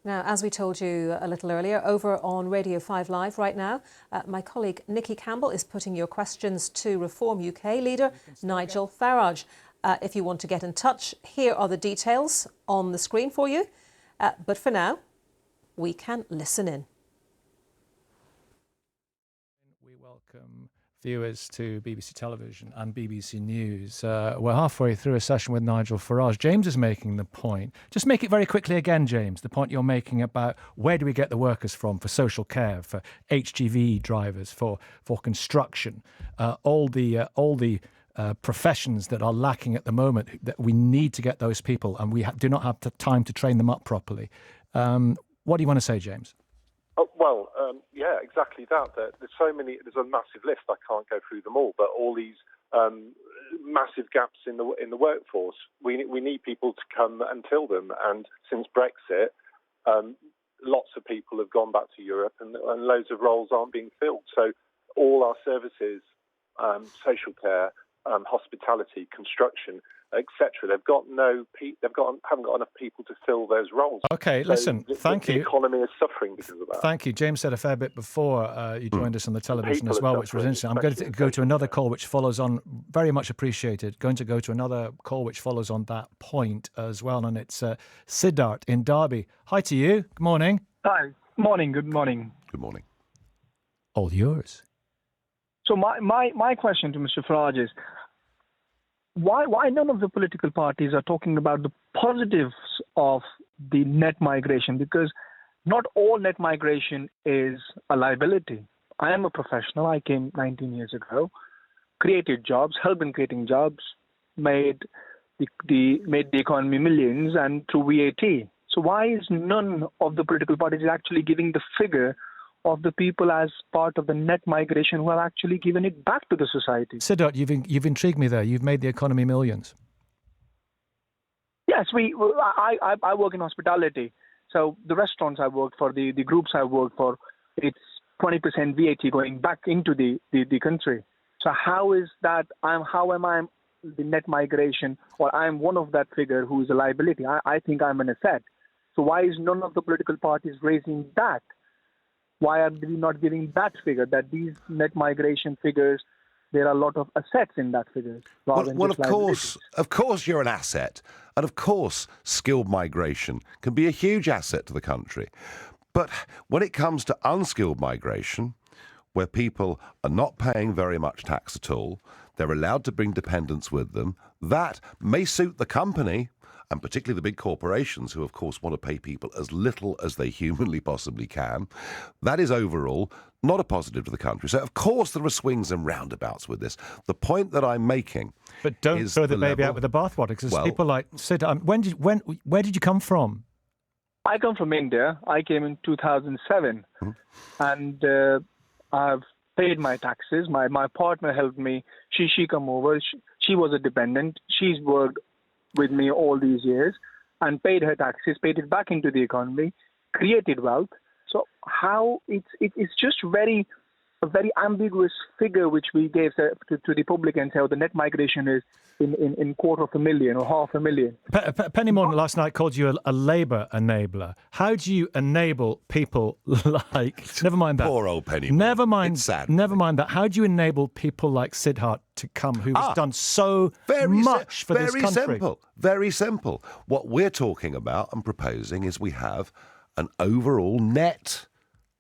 Now, as we told you a little earlier, over on Radio 5 Live right now, my colleague Nicky Campbell is putting your questions to Reform UK leader Nigel Farage. If you want to get in touch, here are the details on the screen for you. But for now, we can listen in. We welcome viewers to BBC Television and BBC News. We're halfway through a session with Nigel Farage. James is making the point. Just make it very quickly again, James, the point you're making about where do we get the workers from for social care, for HGV drivers, for construction, all the professions that are lacking at the moment, that we need to get those people, and we do not have the time to train them up properly. What do you want to say, James? Yeah, exactly that. There's so many. There's a massive list. I can't go through them all, but all these massive gaps in the workforce. We need people to come and fill them. And since Brexit, lots of people have gone back to Europe, and loads of roles aren't being filled. So all our services, social care, hospitality, construction, etc. Haven't got enough people to fill those roles. Okay, listen, thank you. The economy is suffering because of that. Thank you. James said a fair bit before you joined us on the television as well, which was interesting. I'm going to go to another call which follows on, very much appreciated. Going to go to another call which follows on that point as well, and it's Siddharth in Derby. Hi to you. Good morning. Hi. Morning. Good morning. Good morning. All yours. So my question to Mr. Farage is, why none of the political parties are talking about the positives of the net migration? Because not all net migration is a liability. I am a professional. I came 19 years ago, created jobs, helped in creating jobs, made the economy millions, and through VAT. So why is none of the political parties actually giving the figure of the people as part of the net migration who have actually given it back to the society? Siddharth, you've intrigued me there. You've made the economy millions. Yes, I work in hospitality. So the restaurants I work for, the groups I work for, it's 20% VAT going back into the country. So how is that? How am I the net migration, or I'm one of that figure who is a liability? I think I'm an asset. So why is none of the political parties raising that? Why are we not giving that figure, that these net migration figures, there are a lot of assets in that figure? Well, of course you're an asset. And of course, skilled migration can be a huge asset to the country. But when it comes to unskilled migration, where people are not paying very much tax at all, they're allowed to bring dependents with them, that may suit the company, and particularly the big corporations who, of course, want to pay people as little as they humanly possibly can. That is overall not a positive to the country. So, of course, there are swings and roundabouts with this. The point that I'm making But don't throw the baby out with the bathwater, because people like Sid, where did you come from? I come from India. I came in 2007, and I've paid my taxes. My partner helped me. She come over. She was a dependent. She's worked with me all these years and paid her taxes, paid it back into the economy, created wealth. So how it's just a very ambiguous figure which we gave to the public and say, the net migration is in 250,000 or 500,000. Penny Morton last night called you a Labour enabler. How do you enable people like... Never mind that. Poor old Penny Morton. It's sad. Never mind that. How do you enable people like Siddharth to come, who has done so much for this country? Very simple. What we're talking about and proposing is we have an overall net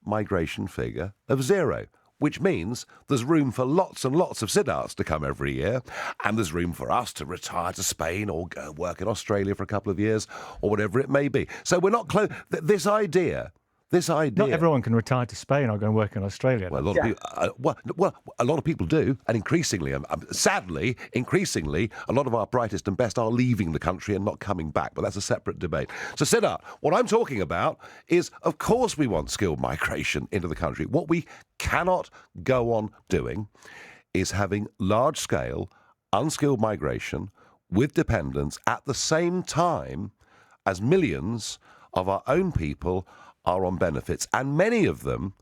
migration figure of 0. Which means there's room for lots and lots of Siddharths to come every year, and there's room for us to retire to Spain or go work in Australia for a couple of years or whatever it may be. So we're not close. This idea. Not everyone can retire to Spain or go and work in Australia. Well, a lot of people do, and increasingly, sadly, a lot of our brightest and best are leaving the country and not coming back. But that's a separate debate. So, Siddharth, what I'm talking about is, of course, we want skilled migration into the country. What we cannot go on doing is having large-scale, unskilled migration with dependents at the same time as millions of our own people are on benefits, and many of them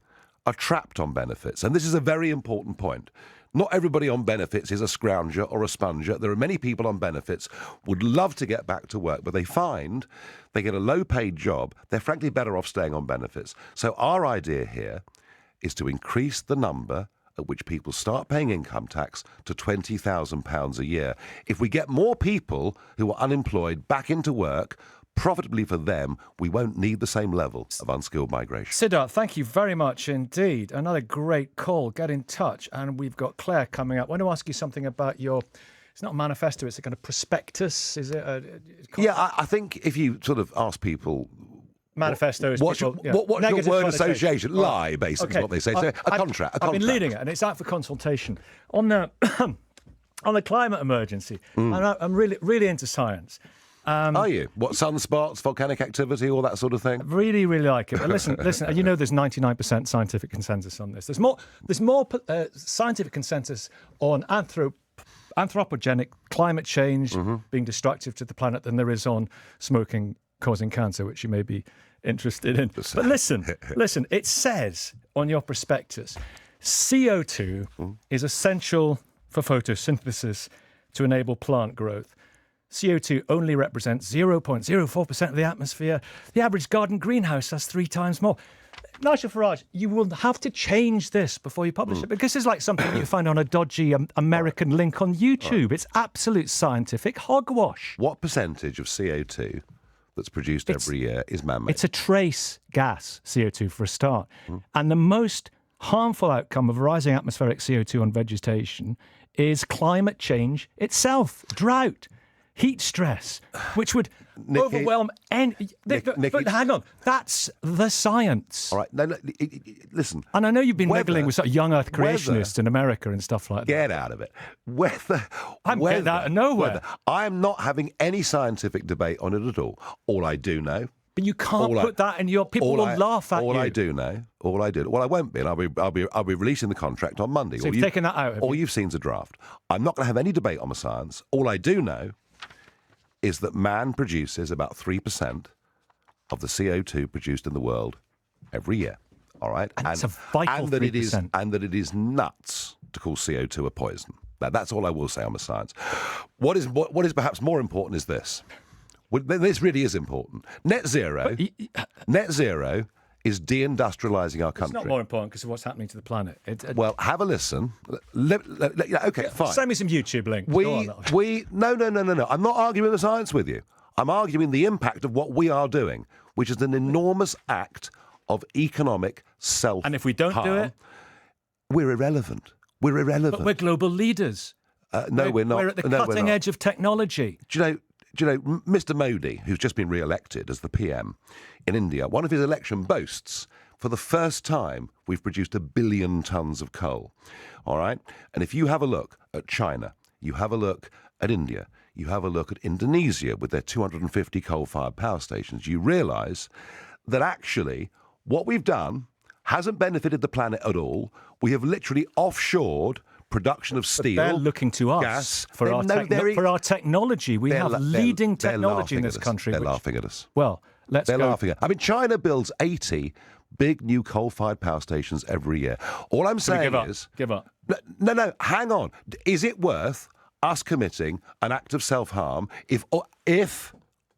are trapped on benefits. And this is a very important point. Not everybody on benefits is a scrounger or a sponger. There are many people on benefits would love to get back to work, but they find they get a low-paid job. They're frankly better off staying on benefits. So our idea here is to increase the number at which people start paying income tax to £20,000 a year. If we get more people who are unemployed back into work, profitably for them, we won't need the same level of unskilled migration. Siddharth, thank you very much indeed. Another great call. Get in touch. And we've got Claire coming up. I want to ask you something about your, it's not a manifesto, it's a kind of prospectus. Is it? Yeah, I think if you sort of ask people... Manifesto is what's your word association? Lie, basically, is what they say. So a contract. I've been leading it, and it's out for consultation. On the on the climate emergency, and I'm really into science. Are you? What, sunspots, volcanic activity, all that sort of thing? Really like it. But listen, you know there's 99% scientific consensus on this. There's more scientific consensus on anthropogenic climate change being destructive to the planet than there is on smoking causing cancer, which you may be interested in. But listen, it says on your prospectus, CO2 is essential for photosynthesis to enable plant growth. CO2 only represents 0.04% of the atmosphere. The average garden greenhouse has 3 times more. Nigel Farage, you will have to change this before you publish it, because it's like something you find on a dodgy American link on YouTube. It's absolute scientific hogwash. What percentage of CO2 that's produced every year is man-made? It's a trace gas, CO2, for a start. And the most harmful outcome of rising atmospheric CO2 on vegetation is climate change itself, drought, heat stress, which would overwhelm any... But hang on, that's the science. All right, no, listen. And I know you've been wriggling with sort of young Earth creationists in America and stuff like that. Get out of it. I'm getting out of nowhere. I am not having any scientific debate on it at all. All I do know... But you can't put that in your... People will laugh at you. All I do know... Well, I won't be, and I'll be releasing the contract on Monday. So you've taken that out, all you've seen is a draft. I'm not going to have any debate on the science. All I do know is that man produces about 3% of the CO2 produced in the world every year. All right? And it's a vital 3%. And that it is nuts to call CO2 a poison. Now, that's all I will say on the science. What is perhaps more important is this. Well, this really is important. Net zero is deindustrializing our country. It's not more important because of what's happening to the planet. Well, have a listen. Okay, fine. Send me some YouTube links. No. I'm not arguing the science with you. I'm arguing the impact of what we are doing, which is an enormous act of economic self-harm. And if we don't do it? We're irrelevant. But we're global leaders. No, we're not. We're at the cutting edge of technology. Do you know, Mr. Modi, who's just been re-elected as the PM in India, one of his election boasts, for the first time, we've produced 1 billion tons of coal. All right? And if you have a look at China, you have a look at India, you have a look at Indonesia with their 250 coal-fired power stations, you realise that actually what we've done hasn't benefited the planet at all. We have literally offshored production of steel. But they're looking to us gas, for our technology. We have leading technology in this country. They're laughing at us. Well, they're laughing at us. I mean, China builds 80 big new coal-fired power stations every year. All I'm saying is... Give up. No, hang on. Is it worth us committing an act of self-harm if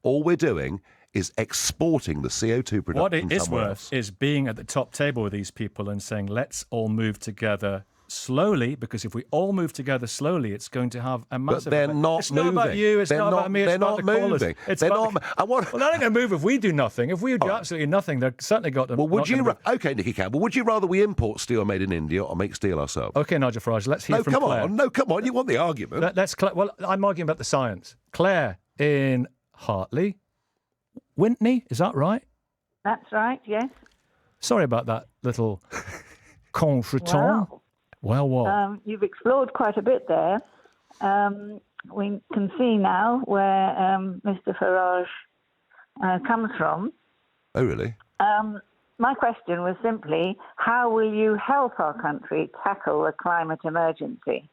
all we're doing is exporting the CO2 production What it is somewhere worth else? is being at the top table with these people and saying, let's all move together slowly, because if we all move together slowly, it's going to have a massive... But they're effect. not It's moving. not about you, it's not about me, it's about the callers. They're not moving. Well, they're not going to move if we do nothing. If we do absolutely nothing, they're certainly got to... Well, okay, Nicky Campbell, would you rather we import steel made in India or make steel ourselves? Okay, Nigel Farage, let's hear from Claire. Come on, you want the argument. Well, I'm arguing about the science. Claire in Hartley. Wintney, is that right? That's right, yes. Sorry about that little contretemps. Well, what? You've explored quite a bit there. We can see now where Mr. Farage comes from. Oh, really? My question was simply, how will you help our country tackle the climate emergency?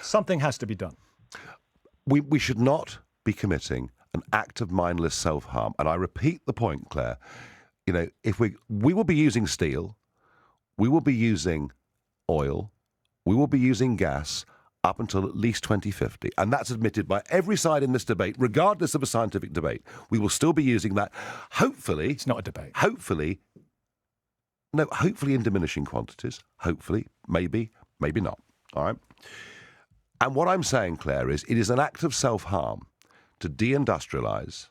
Something has to be done. We should not be committing an act of mindless self-harm. And I repeat the point, Claire. You know, if we will be using steel, we will be using oil, we will be using gas up until at least 2050. And that's admitted by every side in this debate, regardless of a scientific debate. We will still be using that, hopefully... It's not a debate. Hopefully in diminishing quantities. Hopefully, maybe not. All right? And what I'm saying, Claire, is it is an act of self-harm to deindustrialise,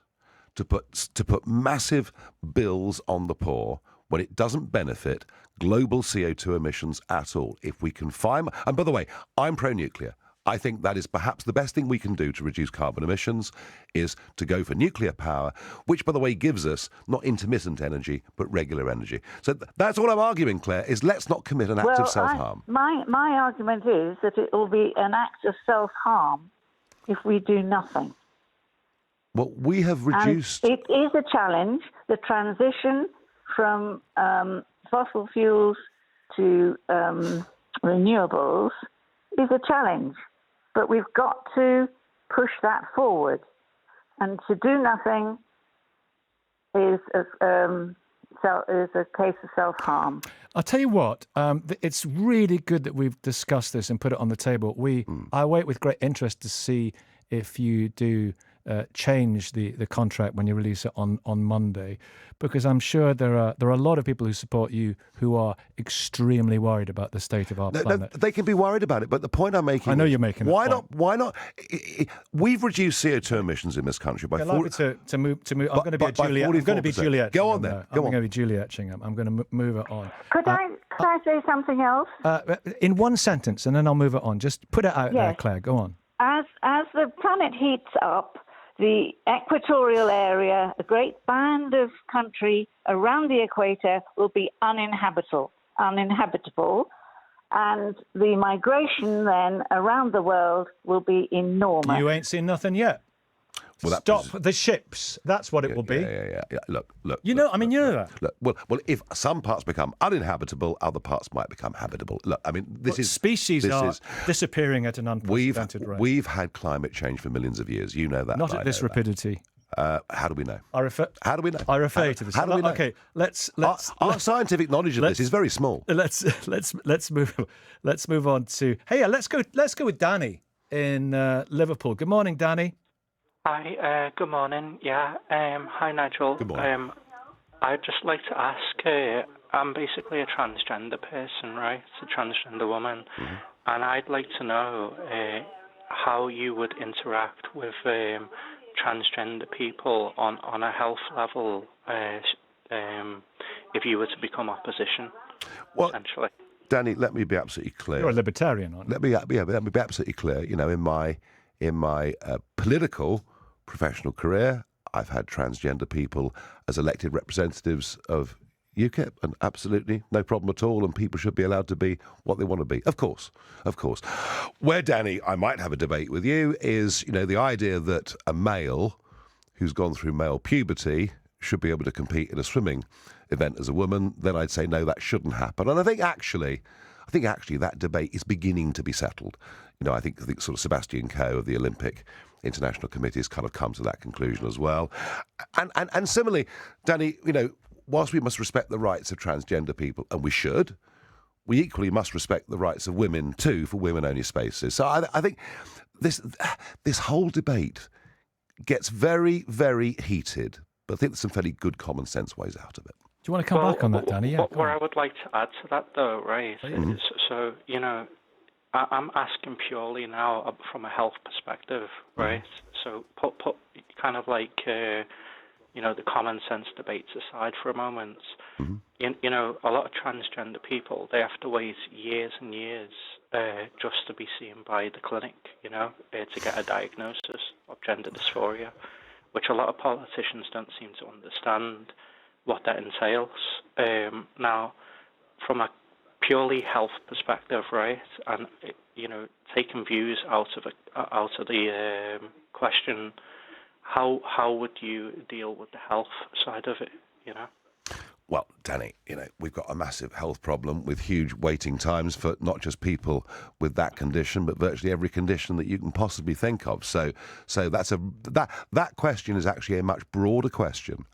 to put massive bills on the poor when it doesn't benefit global CO2 emissions at all. If we can find... And by the way, I'm pro-nuclear. I think that is perhaps the best thing we can do to reduce carbon emissions is to go for nuclear power, which, by the way, gives us not intermittent energy, but regular energy. So that's all I'm arguing, Claire, is let's not commit an act of self-harm. My argument is that it will be an act of self-harm if we do nothing. Well, we have reduced... And it is a challenge. The transition from fossil fuels to renewables is a challenge. But we've got to push that forward. And to do nothing is a case of self-harm. I'll tell you what, it's really good that we've discussed this and put it on the table. I wait with great interest to see if you do change the contract when you release it on Monday, because I'm sure there are a lot of people who support you who are extremely worried about the state of our planet. They can be worried about it, but the point I'm making... I know you're making Why not? We've reduced CO2 emissions in this country by... Allow me to move. I'm going to be Juliet. I'm going to be Juliet. Go on then. I'm going to be Juliet Chingham. I'm going to move it on. Could I say something else? In one sentence, and then I'll move it on. Just put it out there, Claire. Go on. As the planet heats up, the equatorial area, a great band of country around the equator, will be uninhabitable, and the migration then around the world will be enormous. You ain't seen nothing yet. Well, Stop the ships. That's what it will be. Yeah. Look. You know that. Look, well, if some parts become uninhabitable, other parts might become habitable. Look, I mean, species are disappearing at an unprecedented rate. We've had climate change for millions of years. You know that. Not at this rapidity. How do we know? How do we know? I refer to this. How do we know? Okay, let's our scientific knowledge of this is very small. Let's move on to let's go with Danny in Liverpool. Good morning, Danny. Hi, good morning. Yeah, hi Nigel. Good morning. I'd just like to ask, I'm basically a transgender person, right? It's a transgender woman. Mm-hmm. And I'd like to know how you would interact with transgender people on a health level if you were to become opposition, essentially. Danny, let me be absolutely clear. You're a libertarian, aren't you? Let me be absolutely clear. You know, in my political professional career, I've had transgender people as elected representatives of UKIP, and absolutely no problem at all, and people should be allowed to be what they want to be. Of course. Where, Danny, I might have a debate with you is, the idea that a male who's gone through male puberty should be able to compete in a swimming event as a woman, then I'd say, no, that shouldn't happen. And I think actually that debate is beginning to be settled. I think sort of Sebastian Coe of the Olympic International Committee has kind of come to that conclusion as well. And similarly, Danny, whilst we must respect the rights of transgender people, and we should, we equally must respect the rights of women too, for women-only spaces. So I think this whole debate gets very, very heated, but I think there's some fairly good common sense ways out of it. Do you want to come back on that, Danny? Yeah. What I would like to add to that, though, right, is, so, I'm asking purely now from a health perspective, right? So put kind of like, the common sense debates aside for a moment. Mm-hmm. A lot of transgender people, they have to wait years and years just to be seen by the clinic, to get a diagnosis of gender dysphoria, which a lot of politicians don't seem to understand what that entails. Now, from a purely health perspective, right, and taking views out of the question, how would you deal with the health side of it? Well, Danny, we've got a massive health problem with huge waiting times for not just people with that condition, but virtually every condition that you can possibly think of. So that's that question is actually a much broader question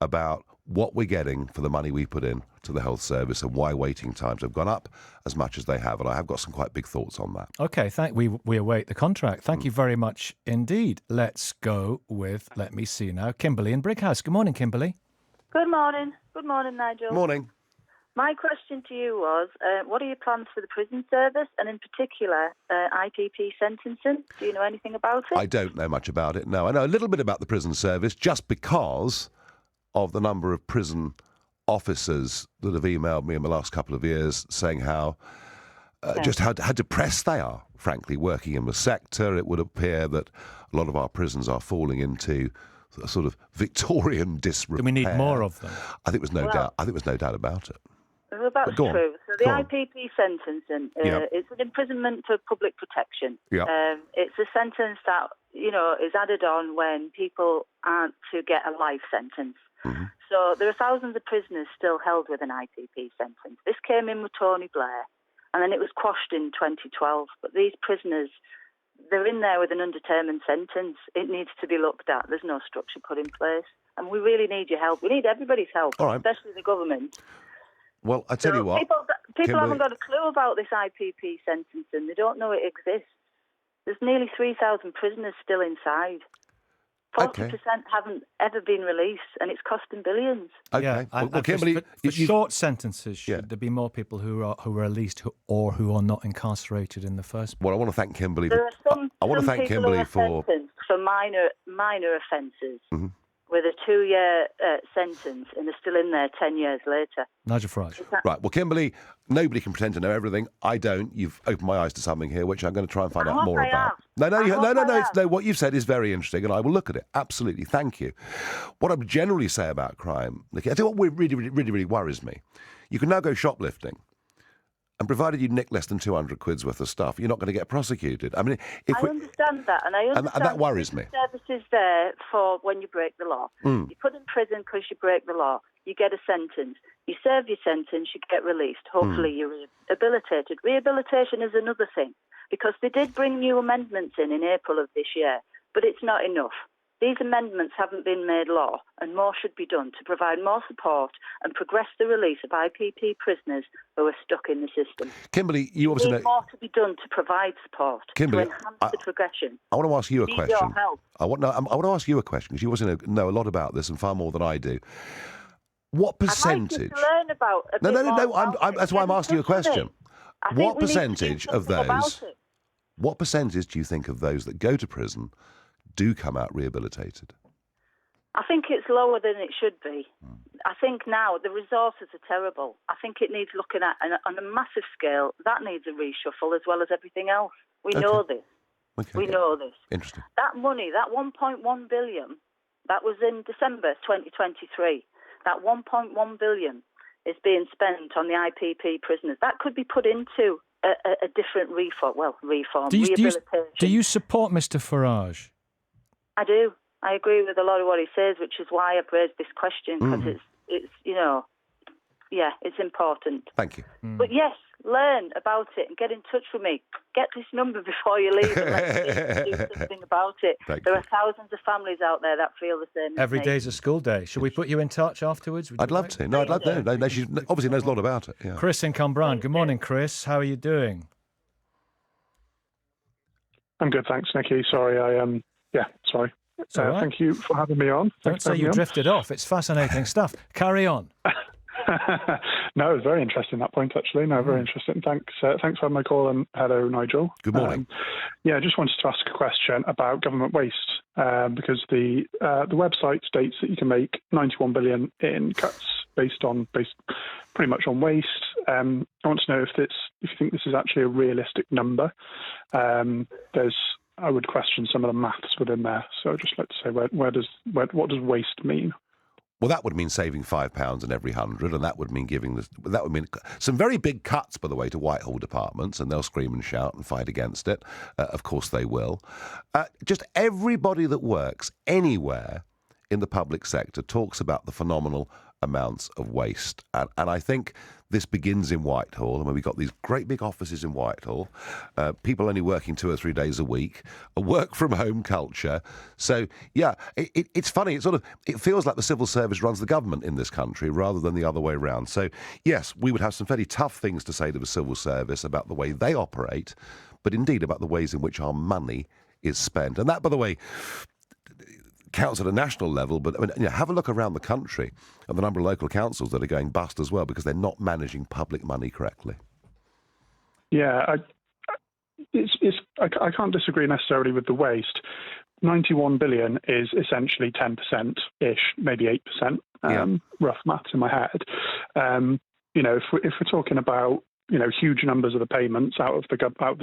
about what we're getting for the money we put in to the health service and why waiting times have gone up as much as they have. And I have got some quite big thoughts on that. Okay, we await the contract. Thank you very much indeed. Let's go with, let me see now, Kimberly in Brighouse. Good morning, Kimberly. Good morning. Good morning, Nigel. Morning. My question to you was, what are your plans for the prison service, and in particular, IPP sentencing? Do you know anything about it? I don't know much about it, no. I know a little bit about the prison service just because of the number of prison officers that have emailed me in the last couple of years saying how just how depressed they are, frankly, working in the sector. It would appear that a lot of our prisons are falling into a sort of Victorian disrepair. Do we need more of them? I think there's no doubt. I think there's no doubt about it. Well, that's true. So the IPP sentencing, Yep. it's an imprisonment for public protection. Yep. It's a sentence that, is added on when people aren't to get a life sentence. Mm-hmm. So there are thousands of prisoners still held with an IPP sentence. This came in with Tony Blair, and then it was quashed in 2012. But these prisoners, they're in there with an undetermined sentence. It needs to be looked at. There's no structure put in place. And we really need your help. We need everybody's help, especially the government. Well, I tell you what. People haven't got a clue about this IPP sentencing. They don't know it exists. There's nearly 3,000 prisoners still inside. 40% haven't ever been released, and it's costing billions. Okay. Yeah, and Kimberly, for short sentences, should there be more people who are released or who are not incarcerated in the first place? Well, I want to thank Kimberly. There are some people Kimberly who are for sentenced for minor offences. Mm-hmm. With a 2-year sentence, and they're still in there 10 years later. Nigel Farage. Right. Well, Kimberly, nobody can pretend to know everything. I don't. You've opened my eyes to something here, which I'm going to try and find out more about. No. What you've said is very interesting, and I will look at it. Absolutely. Thank you. What I would generally say about crime, Nicky, I tell you what really worries me. You can now go shoplifting, and provided you nick less than 200 quid's worth of stuff, you're not going to get prosecuted. I mean, I understand that, and I understand and that worries me. The service is there for when you break the law. Mm. You put in prison because you break the law. You get a sentence. You serve your sentence. You get released. Hopefully, you're rehabilitated. Rehabilitation is another thing, because they did bring new amendments in April of this year, but it's not enough. These amendments haven't been made law, and more should be done to provide more support and progress the release of IPP prisoners who are stuck in the system. Kimberly, you obviously know more to be done to provide support, Kimberly, to enhance the progression. I want to ask you a question. Your help. I want to ask you a question, because you obviously know a lot about this and far more than I do. What percentage? I'd like you to learn about No. That's why I'm asking you a question. What percentage of those? It. What percentage do you think of those that go to prison do come out rehabilitated? I think it's lower than it should be. I think now the resources are terrible. I think it needs looking at on a massive scale. That needs a reshuffle as well as everything else. We know this. We know this. Interesting. That money, that 1.1 billion, that was in December 2023. That 1.1 billion is being spent on the IPP prisoners. That could be put into a different reform, rehabilitation. Do you support Mr. Farage? I do. I agree with a lot of what he says, which is why I've raised this question, because it's important. Thank you. But yes, learn about it and get in touch with me. Get this number before you leave and let's do something about it. There are thousands of families out there that feel the same. Every day's a school day. Should we put you in touch afterwards? I'd love to. No, I'd love to. No, she obviously knows a lot about it. Yeah. Chris in Cumbrian. Good morning, Chris. How are you doing? I'm good, thanks, Nicky. Sorry, sorry. Right. Thank you for having me on. Don't say you drifted off. It's fascinating stuff. Carry on. No, it was very interesting, that point, actually. No, very interesting. Thanks for having my call, and hello, Nigel. Good morning. I just wanted to ask a question about government waste, because the website states that you can make 91 billion in cuts based pretty much on waste. I want to know if you think this is actually a realistic number. I would question some of the maths within there. So I'd just like to say, what does waste mean? Well, that would mean saving £5 in every 100, and that would mean that would mean some very big cuts, by the way, to Whitehall departments, and they'll scream and shout and fight against it. Of course they will. Just everybody that works anywhere in the public sector talks about the phenomenal amounts of waste. And I think this begins in Whitehall, and when we've got these great big offices in Whitehall, people only working 2 or 3 days a week, a work-from-home culture. So, yeah, it's funny. It feels like the civil service runs the government in this country rather than the other way around. So, yes, we would have some fairly tough things to say to the civil service about the way they operate, but indeed about the ways in which our money is spent. And that, by the way, counts at a national level, but have a look around the country at the number of local councils that are going bust as well because they're not managing public money correctly. Yeah, I can't disagree necessarily with the waste. 91 billion is essentially 10%-ish, maybe 8%, rough maths in my head. If we're talking about huge numbers of the payments out of the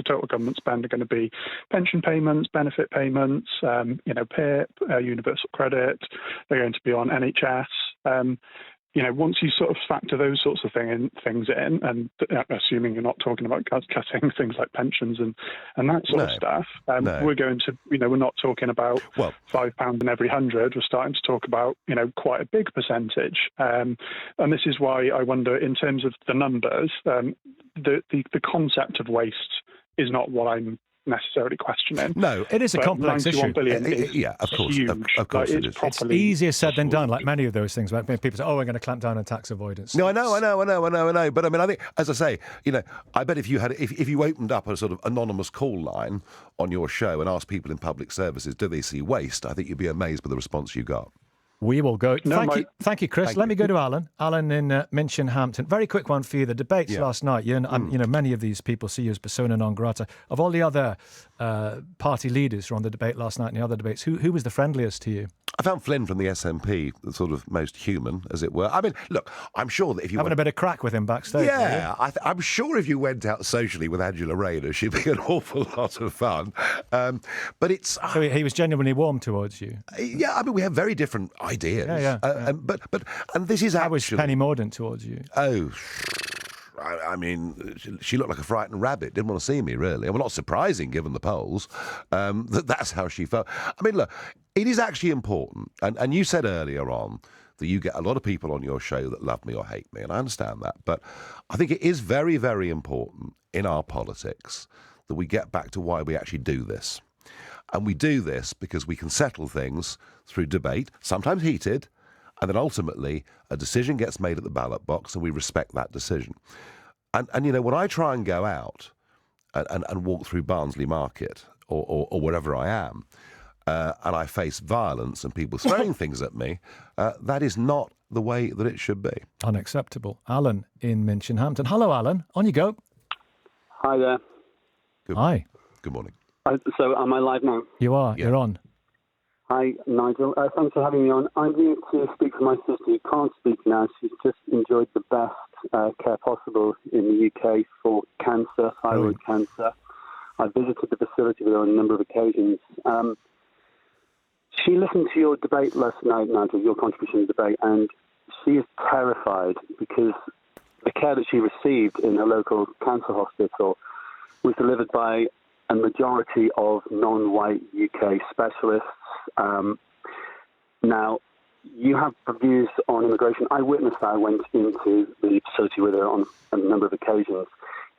total government spend are going to be pension payments, benefit payments, PIP, universal credit. They're going to be on NHS. Once you sort of factor those sorts of things in, and assuming you're not talking about cutting things like pensions and that sort of stuff, we're going to, we're not talking about £5 in every 100. We're starting to talk about, quite a big percentage. And this is why I wonder, in terms of the numbers, the concept of waste is not what I'm necessarily questioning. No, it is a complex issue. Billion is of course, huge. Of course it is. It's easier said than done, like many of those things. When people say, we're going to clamp down on tax avoidance. No, I know. But I mean, I think, as I say, I bet if you opened up a sort of anonymous call line on your show and asked people in public services, do they see waste? I think you'd be amazed by the response you got. We will go. Thank you, Chris. Let me go to Alan. Alan in Minchinhampton. Very quick one for you. The debates last night. Many of these people see you as persona non grata. Of all the other party leaders who were on the debate last night and the other debates, who was the friendliest to you? I found Flynn from the SNP the sort of most human, as it were. I mean, look, I'm sure that if you having a bit of crack with him backstage. Yeah, I'm sure if you went out socially with Angela Rayner, she'd be an awful lot of fun. But it's so he was genuinely warm towards you. Yeah, I mean, we have very different ideas. Yeah. But this is How actually was Penny Mordaunt towards you? Oh. I mean, she looked like a frightened rabbit, didn't want to see me, really. Well, not surprising, given the polls, that's how she felt. I mean, look, it is actually important, and you said earlier on that you get a lot of people on your show that love me or hate me, and I understand that, but I think it is very, very important in our politics that we get back to why we actually do this. And we do this because we can settle things through debate, sometimes heated, and then ultimately a decision gets made at the ballot box and we respect that decision. And when I try and go out and walk through Barnsley Market or wherever I am, and I face violence and people throwing things at me, that is not the way that it should be. Unacceptable. Alan in Minchinhampton. Hello, Alan. On you go. Hi there. Hi. Good morning. So am I live now? You are. Yeah. You're on. Hi, Nigel. Thanks for having me on. I'm here to speak for my sister who can't speak now. She's just enjoyed the best care possible in the UK for cancer, thyroid cancer. I visited the facility with her on a number of occasions. She listened to your debate last night, Nigel, your contribution to the debate, and she is terrified because the care that she received in her local cancer hospital was delivered by a majority of non-white UK specialists. Now, you have views on immigration. I witnessed that. I went into the facility with her on a number of occasions.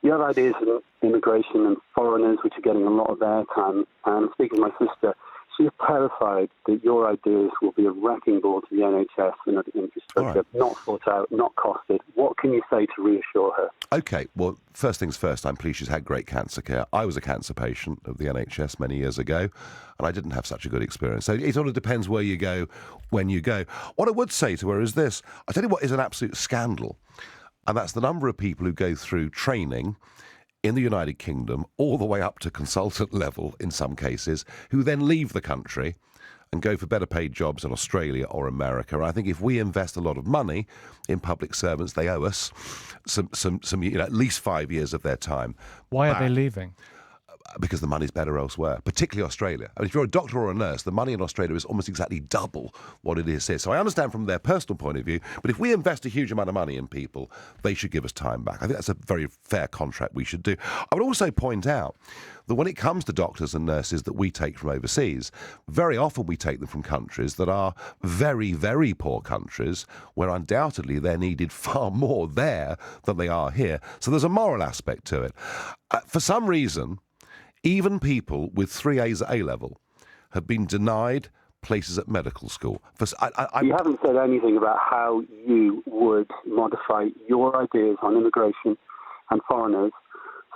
You have ideas on immigration and foreigners, which are getting a lot of airtime. And speaking to my sister, she is terrified that your ideas will be a wrecking ball to the NHS and other infrastructure, not thought out, not costed. What can you say to reassure her? OK, well, first things first, I'm pleased she's had great cancer care. I was a cancer patient of the NHS many years ago, and I didn't have such a good experience. So it sort of depends where you go, when you go. What I would say to her is this. I'll tell you what is an absolute scandal, and that's the number of people who go through training in the United Kingdom, all the way up to consultant level in some cases, who then leave the country and go for better paid jobs in Australia or America. And I think if we invest a lot of money in public servants, they owe us some at least 5 years of their time. Why are they leaving? because the money's better elsewhere, particularly Australia. I mean, if you're a doctor or a nurse, the money in Australia is almost exactly double what it is here. So I understand from their personal point of view, but if we invest a huge amount of money in people, they should give us time back. I think that's a very fair contract we should do. I would also point out that when it comes to doctors and nurses that we take from overseas, very often we take them from countries that are very, very poor countries, where undoubtedly they're needed far more there than they are here. So there's a moral aspect to it. For some reason, even people with 3 A's at A-level have been denied places at medical school. You haven't said anything about how you would modify your ideas on immigration and foreigners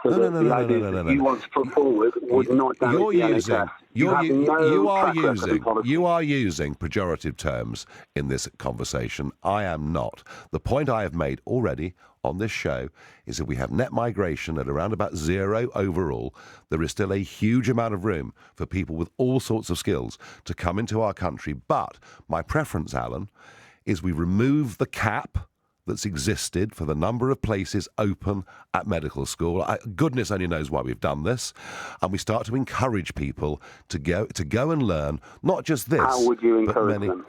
so that the ideas that you want to put forward would not damage the NHS. You are using pejorative terms in this conversation. I am not. The point I have made already on this show is that we have net migration at around about 0 overall. There is still a huge amount of room for people with all sorts of skills to come into our country. But my preference, Alan, is we remove the cap that's existed for the number of places open at medical school. Goodness only knows why we've done this. And we start to encourage people to go and learn, not just this. How would you encourage them?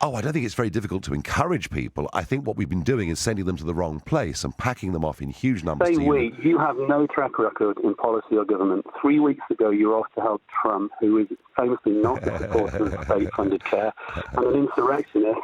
Oh, I don't think it's very difficult to encourage people. I think what we've been doing is sending them to the wrong place and packing them off in huge numbers. You have no track record in policy or government. 3 weeks ago, you were off to help Trump, who is famously not a supporter of state-funded care, and an insurrectionist.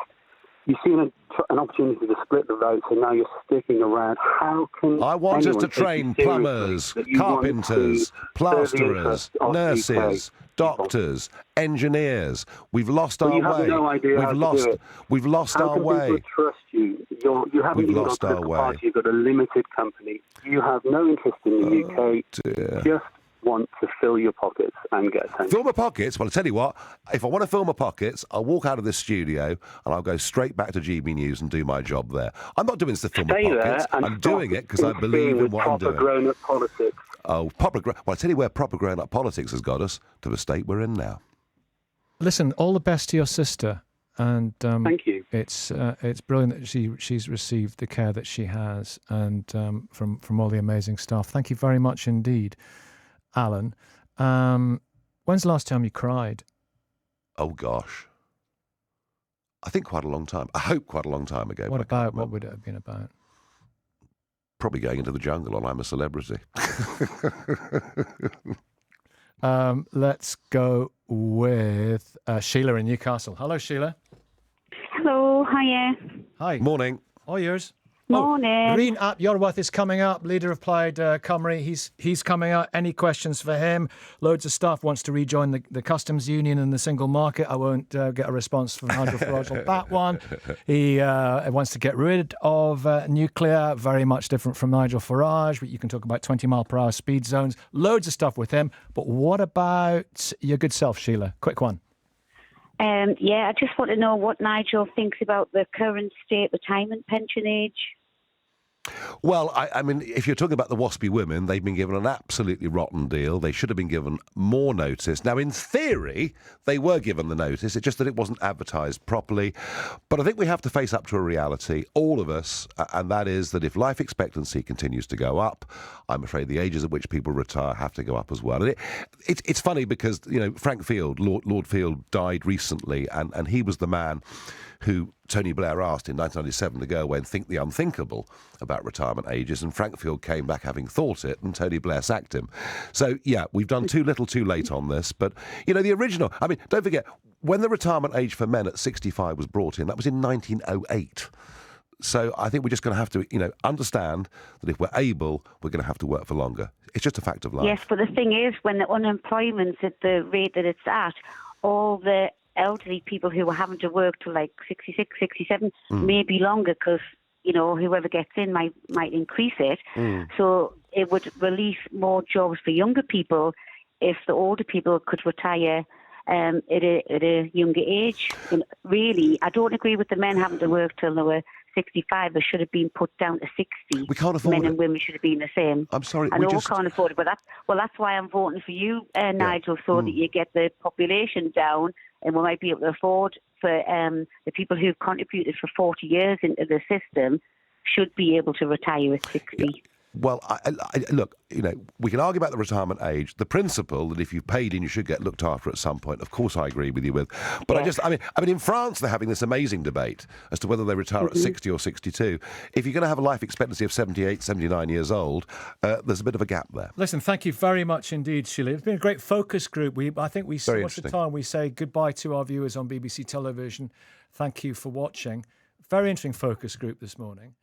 You've seen an opportunity to split the vote, so now you're sticking around. How can I want us to train plumbers, carpenters, plasterers, nurses, doctors, engineers. We've lost our way. You have no idea how to do it. We've lost our way. How can people trust you? You haven't even got a political party. You've got a limited company. You have no interest in the UK. Just want to fill your pockets and get attention. Fill my pockets? Well, I'll tell you what, if I want to fill my pockets, I'll walk out of this studio and I'll go straight back to GB News and do my job there. I'm not doing this to fill my pockets. I'm doing it because I believe in what I'm doing. Proper grown-up politics. Oh, well, I'll tell you where proper grown-up politics has got us, to the state we're in now. Listen, all the best to your sister. And thank you. It's brilliant that she's received the care that she has, and from all the amazing staff. Thank you very much indeed, Alan. When's the last time you cried? Oh gosh, I think quite a long time. I hope quite a long time ago. What would it have been about? Probably going into the jungle on I'm a Celebrity. Let's go with Sheila in Newcastle. Hello, Sheila. Hello, hiya. Hi. Morning. All yours. Morning. Reen Ap Yorworth is coming up, leader of Plaid Cymru. He's coming up. Any questions for him? Loads of stuff. Wants to rejoin the customs union and the single market. I won't get a response from Nigel Farage on that one. He wants to get rid of nuclear. Very much different from Nigel Farage. But you can talk about 20-mile-per-hour speed zones. Loads of stuff with him. But what about your good self, Sheila? Quick one. I just want to know what Nigel thinks about the current state retirement pension age. Well, I mean, if you're talking about the WASPy women, they've been given an absolutely rotten deal. They should have been given more notice. Now, in theory, they were given the notice. It's just that it wasn't advertised properly. But I think we have to face up to a reality, all of us, and that is that if life expectancy continues to go up, I'm afraid the ages at which people retire have to go up as well. And it's funny because, you know, Frank Field, Lord Field, died recently, and he was the man who Tony Blair asked in 1997 to go away and think the unthinkable about retirement ages, and Frank Field came back having thought it, and Tony Blair sacked him. So, yeah, we've done too little too late on this, but, you know, the original, I mean, don't forget, when the retirement age for men at 65 was brought in, that was in 1908. So I think we're just going to have to, you know, understand that if we're able, we're going to have to work for longer. It's just a fact of life. Yes, but the thing is, when the unemployment's at the rate that it's at, all the elderly people who are having to work till like 66, 67, maybe longer, because, you know, whoever gets in might increase it. So it would release more jobs for younger people if the older people could retire at a younger age. And really, I don't agree with the men having to work till they were 65. They should have been put down to 60. We can't afford Men and women should have been the same. I'm sorry. I know we can't afford it, but that's why I'm voting for you, Nigel, so that you get the population down, and we might be able to afford for the people who've contributed for 40 years into the system should be able to retire at 60. Well, look, we can argue about the retirement age. The principle that if you've paid in, you should get looked after at some point. Of course, I agree with you with. But Yeah. I mean, in France, they're having this amazing debate as to whether they retire at 60 or 62. If you're going to have a life expectancy of 78, 79 years old, there's a bit of a gap there. Listen, thank you very much indeed, Sheila. It's been a great focus group. I think we so much of the time we say goodbye to our viewers on BBC television. Thank you for watching. Very interesting focus group this morning.